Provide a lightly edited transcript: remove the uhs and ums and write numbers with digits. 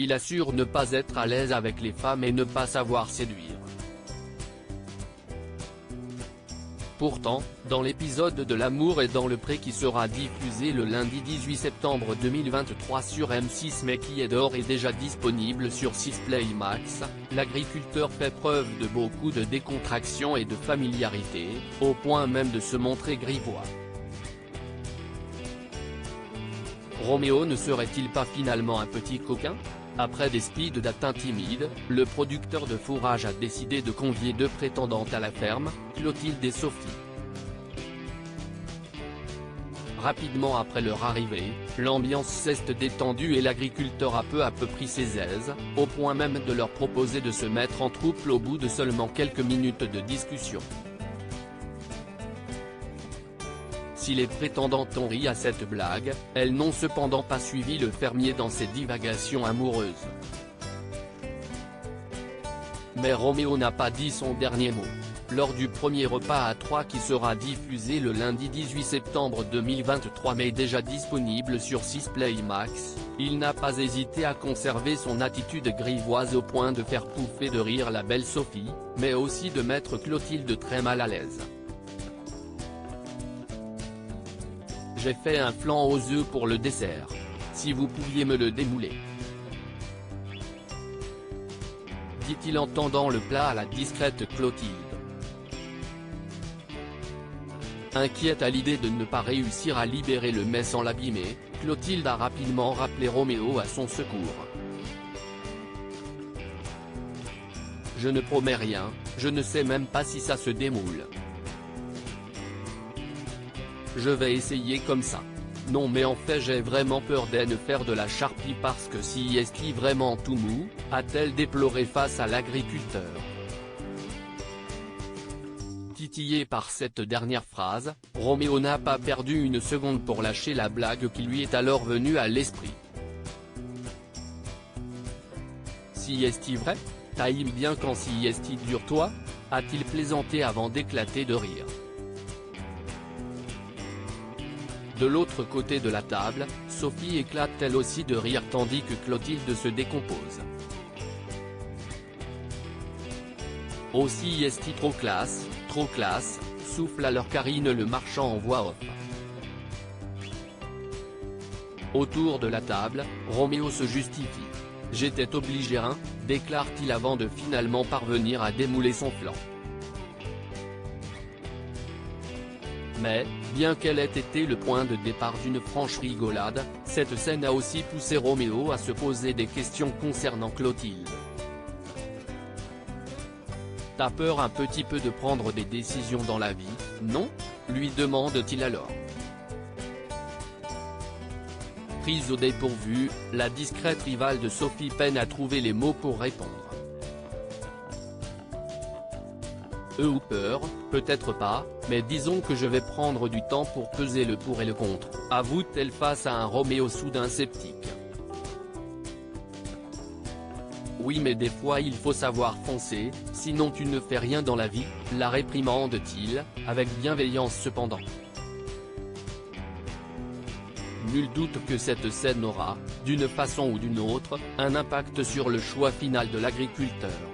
Il assure ne pas être à l'aise avec les femmes et ne pas savoir séduire. Pourtant, dans l'épisode de L'amour est dans le pré qui sera diffusé le lundi 18 septembre 2023 sur M6 mais qui est d'ores et déjà disponible sur 6play Max, l'agriculteur fait preuve de beaucoup de décontraction et de familiarité, au point même de se montrer grivois. Roméo ne serait-il pas finalement un petit coquin ? Après des speed dating timides, le producteur de fourrage a décidé de convier deux prétendantes à la ferme, Clotilde et Sophie. Rapidement après leur arrivée, l'ambiance s'est détendue et l'agriculteur a peu à peu pris ses aises, au point même de leur proposer de se mettre en trouble au bout de seulement quelques minutes de discussion. Si les prétendantes ont ri à cette blague, elles n'ont cependant pas suivi le fermier dans ses divagations amoureuses. Mais Roméo n'a pas dit son dernier mot. Lors du premier repas à 3 qui sera diffusé le lundi 18 septembre 2023 mais déjà disponible sur 6play Max, il n'a pas hésité à conserver son attitude grivoise au point de faire pouffer de rire la belle Sophie, mais aussi de mettre Clotilde très mal à l'aise. J'ai fait un flan aux œufs pour le dessert. Si vous pouviez me le démouler. Dit-il en tendant le plat à la discrète Clotilde. Inquiète à l'idée de ne pas réussir à libérer le mets sans l'abîmer, Clotilde a rapidement rappelé Roméo à son secours. Je ne promets rien, je ne sais même pas si ça se démoule. Je vais essayer comme ça. Non mais en fait j'ai vraiment peur d'elle faire de la charpie parce que si est-il vraiment tout mou, a-t-elle déploré face à l'agriculteur. Titillé par cette dernière phrase, Roméo n'a pas perdu une seconde pour lâcher la blague qui lui est alors venue à l'esprit. Si est-il vrai ? T'aimes bien quand si est-il dur toi ? A-t-il plaisanté avant d'éclater de rire. De l'autre côté de la table, Sophie éclate elle aussi de rire tandis que Clotilde se décompose. Aussi est-il trop classe, souffle alors Karine le marchand en voix off. Autour de la table, Roméo se justifie. J'étais obligé hein, déclare-t-il avant de finalement parvenir à démouler son flanc. Mais, bien qu'elle ait été le point de départ d'une franche rigolade, cette scène a aussi poussé Roméo à se poser des questions concernant Clotilde. T'as peur un petit peu de prendre des décisions dans la vie, non ? Lui demande-t-il alors. Prise au dépourvu, la discrète rivale de Sophie peine à trouver les mots pour répondre. Ou peur, peut-être pas, mais disons que je vais prendre du temps pour peser le pour et le contre, avoue-t-elle face à un Roméo soudain sceptique. Oui mais des fois il faut savoir foncer, sinon tu ne fais rien dans la vie, la réprimande-t-il, avec bienveillance cependant. Nul doute que cette scène aura, d'une façon ou d'une autre, un impact sur le choix final de l'agriculteur.